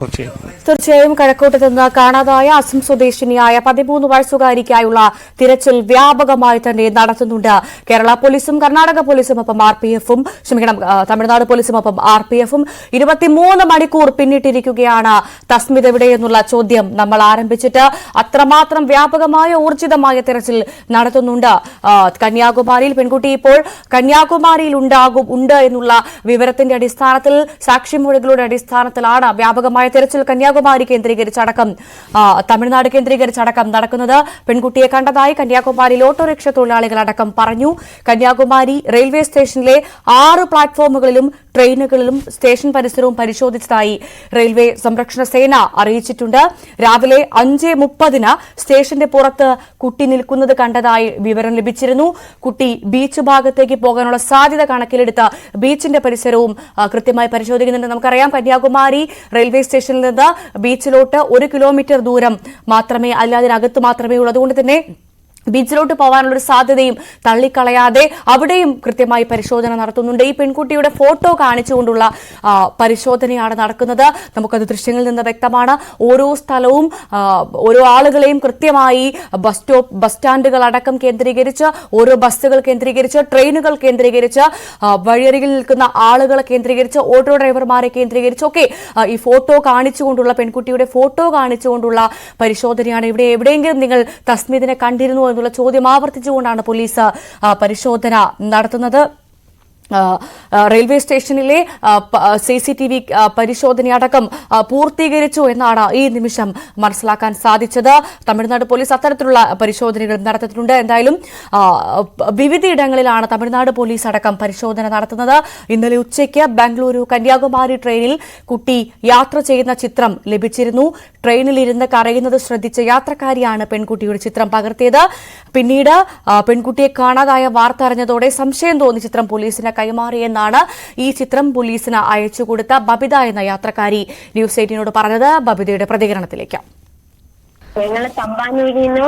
തീർച്ചയായും കഴക്കൂട്ടത്ത് നിന്ന് കാണാതായ അസം സ്വദേശിനിയായ 13 വയസ്സുകാരിക്കായുള്ള തിരച്ചിൽ വ്യാപകമായി തന്നെ നടത്തുന്നുണ്ട്. കേരള പോലീസും കർണാടക പോലീസും ഒപ്പം തമിഴ്നാട് പോലീസും ഒപ്പം RPF-ഉം 23 മണിക്കൂർ പിന്നിട്ടിരിക്കുകയാണ്. തസ്മിത് എവിടെയെന്നുള്ള ചോദ്യം നമ്മൾ ആരംഭിച്ചിട്ട് അത്രമാത്രം വ്യാപകമായ ഊർജിതമായ തിരച്ചിൽ നടത്തുന്നുണ്ട്. കന്യാകുമാരിയിൽ പെൺകുട്ടി ഇപ്പോൾ കന്യാകുമാരിയിൽ ഉണ്ട് എന്നുള്ള വിവരത്തിന്റെ അടിസ്ഥാനത്തിൽ സാക്ഷിമൊഴികളുടെ അടിസ്ഥാനത്തിലാണ് വ്യാപകമായ തിരച്ചിൽ കന്യാകുമാരി കേന്ദ്രീകരിച്ചടക്കം തമിഴ്നാട് കേന്ദ്രീകരിച്ചടക്കം നടക്കുന്നത്. പെൺകുട്ടിയെ കണ്ടതായി കന്യാകുമാരിയിൽ ഓട്ടോറിക്ഷ തൊഴിലാളികളടക്കം പറഞ്ഞു. കന്യാകുമാരി റെയിൽവേ സ്റ്റേഷനിലെ 6 പ്ലാറ്റ്ഫോമുകളിലും ട്രെയിനുകളിലും സ്റ്റേഷൻ പരിസരവും പരിശോധിച്ചതായി റെയിൽവേ സംരക്ഷണ സേന അറിയിച്ചിട്ടുണ്ട്. രാവിലെ 5:30 സ്റ്റേഷന്റെ പുറത്ത് കുട്ടി നിൽക്കുന്നത് കണ്ടതായി വിവരം ലഭിച്ചിരുന്നു. കുട്ടി ബീച്ച് ഭാഗത്തേക്ക് പോകാനുള്ള സാധ്യത കണക്കിലെടുത്ത് ബീച്ചിന്റെ പരിസരവും കൃത്യമായി പരിശോധിക്കുന്നുണ്ട്. നമുക്കറിയാം കന്യാകുമാരി റെയിൽവേ സ്റ്റേഷനിൽ നിന്ന് ബീച്ചിലോട്ട് 1 കിലോമീറ്റർ ദൂരം മാത്രമേ അതിനകത്ത് മാത്രമേ ഉള്ളൂ. അതുകൊണ്ട് തന്നെ ബീച്ചിലോട്ട് പോകാനുള്ളൊരു സാധ്യതയും തള്ളിക്കളയാതെ അവിടെയും കൃത്യമായി പരിശോധന നടത്തുന്നുണ്ട്. ഈ പെൺകുട്ടിയുടെ ഫോട്ടോ കാണിച്ചുകൊണ്ടുള്ള പരിശോധനയാണ് നടക്കുന്നത്. നമുക്കത് ദൃശ്യങ്ങളിൽ നിന്ന് വ്യക്തമാണ്. ഓരോ സ്ഥലവും ഓരോ ആളുകളെയും കൃത്യമായി ബസ് സ്റ്റാൻഡുകൾ അടക്കം കേന്ദ്രീകരിച്ച്, ഓരോ ബസ്സുകൾ കേന്ദ്രീകരിച്ച്, ട്രെയിനുകൾ കേന്ദ്രീകരിച്ച്, വഴിയരികിൽ നിൽക്കുന്ന ആളുകളെ കേന്ദ്രീകരിച്ച്, ഓട്ടോ ഡ്രൈവർമാരെ കേന്ദ്രീകരിച്ചൊക്കെ ഈ ഫോട്ടോ കാണിച്ചുകൊണ്ടുള്ള പെൺകുട്ടിയുടെ ഫോട്ടോ കാണിച്ചുകൊണ്ടുള്ള പരിശോധനയാണ്. എവിടെയെങ്കിലും നിങ്ങൾ തസ്മിതിനെ കണ്ടിരുന്നു എന്നുള്ള ചോദ്യം ആവർത്തിച്ചുകൊണ്ടാണ് പോലീസ് പരിശോധന നടത്തുന്നത്. റെയിൽവേ സ്റ്റേഷനിലെ CCTV പരിശോധനയടക്കം പൂർത്തീകരിച്ചു എന്നാണ് ഈ നിമിഷം മനസ്സിലാക്കാൻ സാധിച്ചത്. തമിഴ്നാട് പോലീസ് അത്തരത്തിലുള്ള പരിശോധനകൾ നടത്തിയിട്ടുണ്ട്. എന്തായാലും വിവിധയിടങ്ങളിലാണ് തമിഴ്നാട് പോലീസ് അടക്കം പരിശോധന നടത്തുന്നത്. ഇന്നലെ ഉച്ചയ്ക്ക് ബംഗളൂരു കന്യാകുമാരി ട്രെയിനിൽ കുട്ടി യാത്ര ചെയ്യുന്ന ചിത്രം ലഭിച്ചിരുന്നു. ട്രെയിനിലിരുന്ന് കരയുന്നത് ശ്രദ്ധിച്ച യാത്രക്കാരിയാണ് പെൺകുട്ടിയുടെ ചിത്രം പകർത്തിയത്. പിന്നീട് പെൺകുട്ടിയെ കാണാതായ വാർത്ത അറിഞ്ഞതോടെ സംശയം തോന്നി ചിത്രം പോലീസിന് കൈമാറിയെന്നാണ് ഈ ചിത്രം പോലീസിന് അയച്ചുകൊടുത്ത ബബിത എന്ന യാത്രക്കാരി ന്യൂസ് 18നോട് പറഞ്ഞത്. ബബിതയുടെ പ്രതികരണത്തിലേക്ക്. ഞങ്ങൾ തമ്പാനൂരിൽ നിന്ന്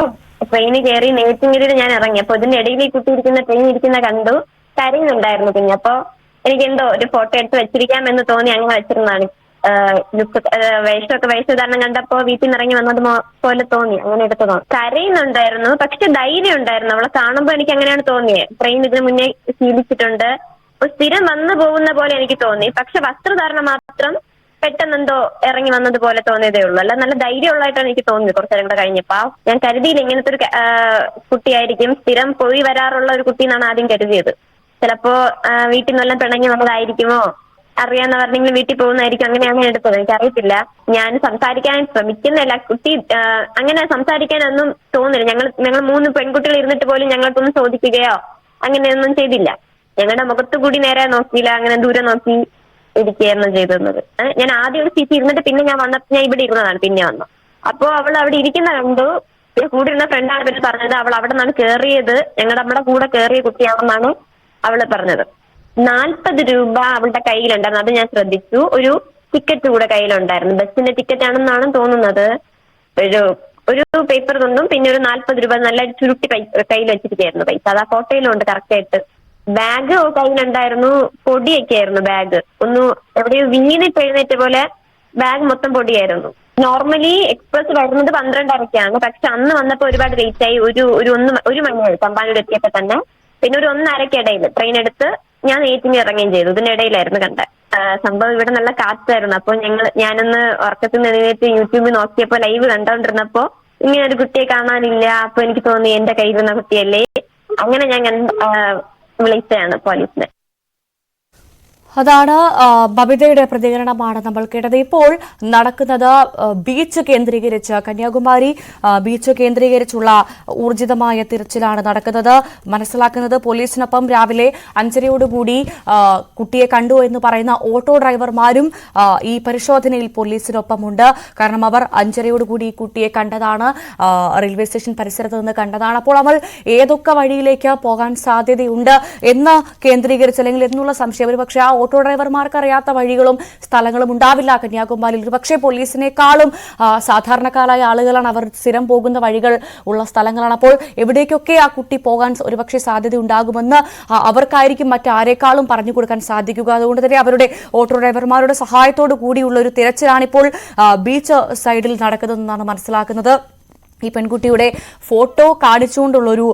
ട്രെയിന് കയറി നെയ്ത്തിങ്കരിൽ ഞാൻ ഇറങ്ങി. അപ്പൊ ഇതിന്റെ ഇടയിൽ ഈ കുട്ടി ഇരിക്കുന്ന ട്രെയിൻ ഇരിക്കുന്ന കണ്ടു, കരയുന്നുണ്ടായിരുന്നു. പിന്നെ അപ്പൊ എനിക്ക് എന്തോ ഒരു ഫോട്ടോ എടുത്ത് വെച്ചിരിക്കാമെന്ന് തോന്നി അങ്ങനെ വെച്ചിരുന്നതാണ്. വേഷധാരണം കണ്ടപ്പോ വീട്ടിൽ നിന്ന് ഇറങ്ങി വന്നത് പോലെ തോന്നി, അങ്ങനെ എടുത്തതോ. കരയുന്നുണ്ടായിരുന്നു, പക്ഷെ ധൈര്യം ഉണ്ടായിരുന്നു. അവളെ കാണുമ്പോ എനിക്ക് അങ്ങനെയാണ് തോന്നിയത്. ട്രെയിൻ ഇതിന് മുന്നേ ശീലിച്ചിട്ടുണ്ട്, സ്ഥിരം വന്നു പോകുന്ന പോലെ എനിക്ക് തോന്നി. പക്ഷെ വസ്ത്രധാരണം മാത്രം പെട്ടെന്നെന്തോ ഇറങ്ങി വന്നത് പോലെ തോന്നിയതേ ഉള്ളൂ. അല്ല, നല്ല ധൈര്യമുള്ളതായിട്ടാണ് എനിക്ക് തോന്നിയത്. കുറച്ചേരം കൂടെ കഴിഞ്ഞപ്പോ ഞാൻ കരുതിയില്ല ഇങ്ങനത്തെ ഒരു കുട്ടിയായിരിക്കും, സ്ഥിരം പോയി വരാറുള്ള ഒരു കുട്ടി എന്നാണ് ആദ്യം കരുതിയത്. ചിലപ്പോ വീട്ടിൽ നിന്നെല്ലാം പിണങ്ങി വന്നതായിരിക്കുമോ, അറിയാവുന്നവരെങ്കിലും വീട്ടിൽ പോകുന്നതായിരിക്കും, അങ്ങനെയാണ് എടുത്തത്. എനിക്കറിയത്തില്ല. ഞാൻ സംസാരിക്കാൻ ശ്രമിക്കുന്നില്ല. കുട്ടി അങ്ങനെ സംസാരിക്കാനൊന്നും തോന്നില്ല. ഞങ്ങൾ 3 പെൺകുട്ടികൾ ഇരുന്നിട്ട് പോലും ഞങ്ങൾക്കൊന്നും ചോദിക്കുകയോ അങ്ങനെയൊന്നും ചെയ്തില്ല. ഞങ്ങളുടെ മുഖത്ത് കൂടി നേരെ നോക്കിയില്ല, അങ്ങനെ ദൂരെ നോക്കി ഇരിക്കുകയായിരുന്നു ചെയ്തിരുന്നത്. ഞാൻ ആദ്യം ഒരു സീറ്റ് ഇരുന്നിട്ട് പിന്നെ ഞാൻ ഇവിടെ ഇരുന്നതാണ്. പിന്നെ വന്നു അപ്പോ അവൾ അവിടെ ഇരിക്കുന്ന കണ്ടു. കൂടെ ഇരുന്ന ഫ്രണ്ടാണ് പിന്നെ പറഞ്ഞത് അവൾ അവിടെ നിന്നാണ് കയറിയത്, നമ്മുടെ കൂടെ കയറിയ കുട്ടിയാണെന്നാണ് അവള് പറഞ്ഞത്. 40 രൂപ അവളുടെ കയ്യിലുണ്ടായിരുന്നു, അത് ഞാൻ ശ്രദ്ധിച്ചു. ഒരു ടിക്കറ്റ് കൂടെ കയ്യിലുണ്ടായിരുന്നു, ബസ്സിന്റെ ടിക്കറ്റ് ആണെന്നാണ് തോന്നുന്നത്. ഒരു പേപ്പർ കൊണ്ടും പിന്നെ ഒരു 40 രൂപ നല്ല ചുരുട്ടി കയ്യിൽ വെച്ചിരിക്കുകയായിരുന്നു പൈസ. അത് ആ ഫോട്ടോയിലുണ്ട് കറക്റ്റ് ആയിട്ട്. ബാഗ് കയ്യിലുണ്ടായിരുന്നു, പൊടിയൊക്കെ ആയിരുന്നു ബാഗ്. എവിടെയോ വീണിട്ട് എഴുന്നേറ്റ പോലെ ബാഗ് മൊത്തം പൊടിയായിരുന്നു. നോർമലി എക്സ്പ്രസ് വരുന്നത് 12:30-ക്കാണ്, പക്ഷെ അന്ന് വന്നപ്പോ ഒരുപാട് ലേറ്റ് ആയി. ഒരു മണിയായി തമ്പാനൂർ എത്തിയപ്പോ തന്നെ. പിന്നെ ഒരു 1:30-ക്കിടയിൽ ട്രെയിൻ എടുത്ത് ഞാൻ ഏറ്റിന് ഇറങ്ങുകയും ചെയ്തു. ഇതിനിടയിലായിരുന്നു കണ്ടത് സംഭവം. ഇവിടെ നല്ല കാറ്റായിരുന്നു. അപ്പൊ ഞാനൊന്ന് ഉറക്കത്തിൽ നിന്ന് എഴുന്നേറ്റ് യൂട്യൂബിൽ നോക്കിയപ്പോ ലൈവ് കണ്ടോണ്ടിരുന്നപ്പോ ഇങ്ങനെ ഒരു കുട്ടിയെ കാണാനില്ല. അപ്പൊ എനിക്ക് തോന്നി എന്റെ കയ്യിലിരുന്ന കുട്ടിയല്ലേ. അങ്ങനെ ഞാൻ വിളിച്ചതാണ് പോലീസിനെ. അതാണ് ബബിതയുടെ പ്രതികരണമാണ് നമ്മൾ കേട്ടത്. ഇപ്പോൾ നടക്കുന്നത് ബീച്ച് കേന്ദ്രീകരിച്ച്, കന്യാകുമാരി ബീച്ച് കേന്ദ്രീകരിച്ചുള്ള ഊർജിതമായ തിരച്ചിലാണ് നടക്കുന്നത്. മനസ്സിലാക്കുന്നത് പോലീസിനൊപ്പം രാവിലെ 5:30 കുട്ടിയെ കണ്ടു എന്ന് പറയുന്ന ഓട്ടോ ഡ്രൈവർമാരും ഈ പരിശോധനയിൽ പോലീസിനൊപ്പമുണ്ട്. കാരണം അവർ 5:30 ഈ കുട്ടിയെ കണ്ടതാണ്, റെയിൽവേ സ്റ്റേഷൻ പരിസരത്ത് നിന്ന് കണ്ടതാണ്. അപ്പോൾ അവൾ ഏതൊക്കെ വഴിയിലേക്ക് പോകാൻ സാധ്യതയുണ്ട് എന്ന് കേന്ദ്രീകരിച്ച് അല്ലെങ്കിൽ എന്നുള്ള സംശയം, ഒരു പക്ഷേ ആ ഓട്ടോ ഡ്രൈവർമാർക്ക് അറിയാത്ത വഴികളും സ്ഥലങ്ങളും ഉണ്ടാവില്ല കന്യാകുമാരിയിൽ. പക്ഷേ പോലീസിനേക്കാളും സാധാരണക്കാരായ ആളുകളാണ്, അവർ സ്ഥിരം പോകുന്ന വഴികൾ ഉള്ള സ്ഥലങ്ങളാണ്. അപ്പോൾ എവിടേക്കൊക്കെ ആ കുട്ടി പോകാൻ ഒരുപക്ഷെ സാധ്യത ഉണ്ടാകുമെന്ന് അവർക്കായിരിക്കും മറ്റാരേക്കാളും പറഞ്ഞു കൊടുക്കാൻ സാധിക്കുക. അതുകൊണ്ട് തന്നെ അവരുടെ ഓട്ടോ ഡ്രൈവർമാരുടെ സഹായത്തോടു കൂടിയുള്ള ഒരു തിരച്ചിലാണിപ്പോൾ ബീച്ച് സൈഡിൽ നടക്കുന്നതെന്നാണ് മനസ്സിലാക്കുന്നത്. ഈ പെൺകുട്ടിയുടെ ഫോട്ടോ കാണിച്ചുകൊണ്ടുള്ളൊരു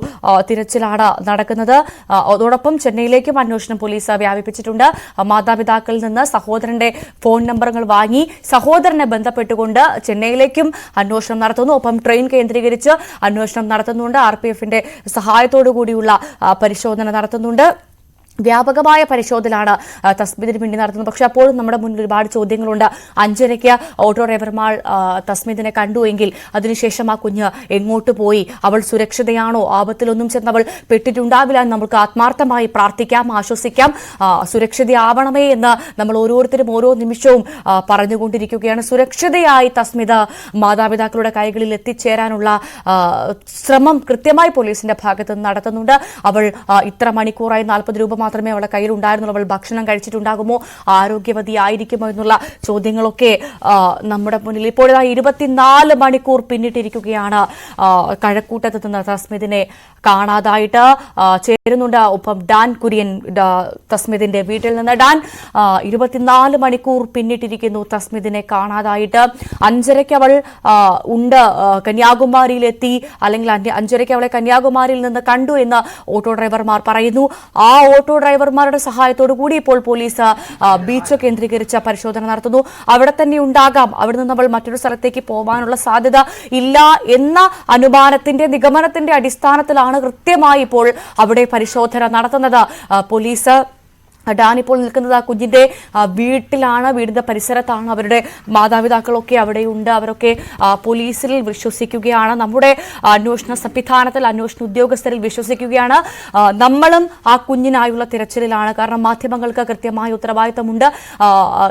തിരച്ചിലാണ് നടക്കുന്നത്. അതോടൊപ്പം ചെന്നൈയിലേക്കും അന്വേഷണം പോലീസ് വ്യാപിപ്പിച്ചിട്ടുണ്ട്. മാതാപിതാക്കളിൽ നിന്ന് സഹോദരന്റെ ഫോൺ നമ്പറുകൾ വാങ്ങി സഹോദരനെ ബന്ധപ്പെട്ടുകൊണ്ട് ചെന്നൈയിലേക്കും അന്വേഷണം നടത്തുന്നു. ഒപ്പം ട്രെയിൻ കേന്ദ്രീകരിച്ച് അന്വേഷണം നടത്തുന്നുണ്ട്. RPFന്റെ സഹായത്തോടു കൂടിയുള്ള പരിശോധന നടത്തുന്നുണ്ട്. വ്യാപകമായ പരിശോധനയാണ് തസ്മീദിന് വേണ്ടി നടത്തുന്നത്. പക്ഷെ അപ്പോഴും നമ്മുടെ മുന്നിൽ ഒരുപാട് ചോദ്യങ്ങളുണ്ട്. 5:30 ഓട്ടോ ഡ്രൈവർമാർ തസ്മീദിനെ കണ്ടുവെങ്കിൽ അതിനുശേഷം ആ കുഞ്ഞ് എങ്ങോട്ട് പോയി? അവൾ സുരക്ഷിതയാണോ? ആപത്തിലൊന്നും ചെന്ന് അവൾ പെട്ടിട്ടുണ്ടാവില്ല എന്ന് നമുക്ക് ആത്മാർത്ഥമായി പ്രാർത്ഥിക്കാം, ആശ്വസിക്കാം. സുരക്ഷിതയാവണമേ എന്ന് നമ്മൾ ഓരോരുത്തരും ഓരോ നിമിഷവും പറഞ്ഞുകൊണ്ടിരിക്കുകയാണ്. സുരക്ഷിതയായി തസ്മിത മാതാപിതാക്കളുടെ കൈകളിൽ എത്തിച്ചേരാനുള്ള ശ്രമം കൃത്യമായി പോലീസിന്റെ ഭാഗത്ത് നിന്ന് നടത്തുന്നുണ്ട്. അവൾ ഇത്ര മണിക്കൂറായി 40 രൂപ മാത്രമേ അവളുടെ കയ്യിൽ ഉണ്ടായിരുന്നുള്ളൂ. അവൾ ഭക്ഷണം കഴിച്ചിട്ടുണ്ടാകുമോ? ആരോഗ്യവതിയായിരിക്കുമോ എന്നുള്ള ചോദ്യങ്ങളൊക്കെ നമ്മുടെ മുന്നിൽ. ഇപ്പോൾ 24 മണിക്കൂർ പിന്നിട്ടിരിക്കുകയാണ്. കഴക്കൂട്ടത്ത് നിന്ന് തസ്മിദിനെ കാണാതായിട്ട് ചേരുന്നുണ്ട്. ഒപ്പം ഡാൻ കുര്യൻ തസ്മിദിന്റെ വീട്ടിൽ നിന്ന്. ഡാൻ, 24 മണിക്കൂർ പിന്നിട്ടിരിക്കുന്നു തസ്മിദിനെ കാണാതായിട്ട്. 5:30 അവൾ ഉണ്ട് കന്യാകുമാരിയിലെത്തി, അല്ലെങ്കിൽ 5:30 അവളെ കന്യാകുമാരിയിൽ നിന്ന് കണ്ടു എന്ന് ഓട്ടോ ഡ്രൈവർമാർ പറയുന്നു. ആ ഓട്ടോ ഡ്രൈവർമാരുടെ സഹായത്തോടു കൂടി ഇപ്പോൾ പോലീസ് ബീച്ച് കേന്ദ്രീകരിച്ച പരിശോധന നടത്തുന്നു. അവിടെ തന്നെ ഉണ്ടാകാം, അവിടെ നിന്ന് അവൾ മറ്റൊരു സ്ഥലത്തേക്ക് പോകാനുള്ള സാധ്യത ഇല്ല എന്ന അനുമാനത്തിന്റെ നിഗമനത്തിന്റെ അടിസ്ഥാനത്തിലാണ് കൃത്യമായി ഇപ്പോൾ അവിടെ പരിശോധന നടത്തുന്നത് പോലീസ്. ഡാൻ ഇപ്പോൾ നിൽക്കുന്നത് ആ കുഞ്ഞിന്റെ വീട്ടിലാണ്, വീടിന്റെ പരിസരത്താണ്. അവരുടെ മാതാപിതാക്കളൊക്കെ അവിടെയുണ്ട്. അവരൊക്കെ പോലീസിൽ വിശ്വസിക്കുകയാണ്, നമ്മുടെ അന്വേഷണ സംവിധാനത്തിൽ, അന്വേഷണ ഉദ്യോഗസ്ഥരിൽ വിശ്വസിക്കുകയാണ്. നമ്മളും ആ കുഞ്ഞിനായുള്ള തിരച്ചിലിലാണ്. കാരണം മാധ്യമങ്ങൾക്ക് കൃത്യമായ ഉത്തരവാദിത്തമുണ്ട്.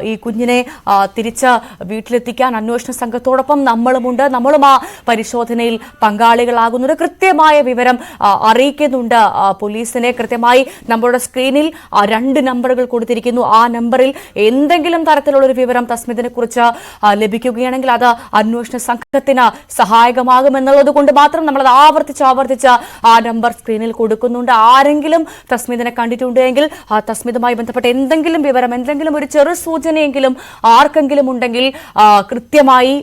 ഈ കുഞ്ഞിനെ തിരിച്ച് വീട്ടിലെത്തിക്കാൻ അന്വേഷണ സംഘത്തോടൊപ്പം നമ്മളുമുണ്ട്. നമ്മളും ആ പരിശോധനയിൽ പങ്കാളികളാകുന്നുണ്ട്. കൃത്യമായ വിവരം അറിയിക്കുന്നുണ്ട് പോലീസിനെ. കൃത്യമായി നമ്മുടെ സ്ക്രീനിൽ 2 നമ്പറുകൾ കൊടുത്തിരിക്കുന്നു. ആ നമ്പറിൽ എന്തെങ്കിലും തരത്തിലുള്ള ഒരു വിവരം തസ്മിദിനെ കുറിച്ച് ലഭിക്കുകയാണെങ്കിൽ അത് അന്വേഷണ സംഘത്തിന് സഹായകമാകുമെന്നുള്ളത് കൊണ്ട് മാത്രം നമ്മൾ അത് ആവർത്തിച്ച് ആ നമ്പർ സ്ക്രീനിൽ കൊടുക്കുന്നുണ്ട്. ആരെങ്കിലും തസ്മിദിനെ കണ്ടിട്ടുണ്ടെങ്കിൽ തസ്മിദുമായി ബന്ധപ്പെട്ട എന്തെങ്കിലും വിവരം, എന്തെങ്കിലും ഒരു ചെറു സൂചനയെങ്കിലും ആർക്കെങ്കിലും ഉണ്ടെങ്കിൽ കൃത്യമായി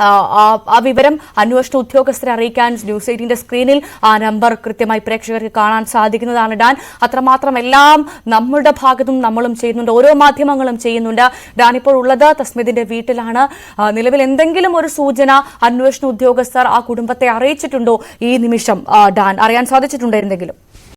ആ വിവരം അന്വേഷണ ഉദ്യോഗസ്ഥരെ അറിയിക്കാൻ ന്യൂസ് 18 സ്ക്രീനിൽ ആ നമ്പർ കൃത്യമായി പ്രേക്ഷകർക്ക് കാണാൻ സാധിക്കുന്നതാണ്. ഡാൻ, അത്രമാത്രം എല്ലാം നമ്മുടെ ഭാഗത്തും നമ്മളും ചെയ്യുന്നുണ്ട്, ഓരോ മാധ്യമങ്ങളും ചെയ്യുന്നുണ്ട്. ഡാൻ ഇപ്പോൾ ഉള്ളത് തസ്മിദിന്റെ വീട്ടിലാണ്. നിലവിൽ എന്തെങ്കിലും ഒരു സൂചന അന്വേഷണ ഉദ്യോഗസ്ഥർ ആ കുടുംബത്തെ അറിയിച്ചിട്ടുണ്ടോ ഈ നിമിഷം? ഡാൻ, അറിയാൻ സാധിച്ചിട്ടുണ്ടോ എന്തെങ്കിലും?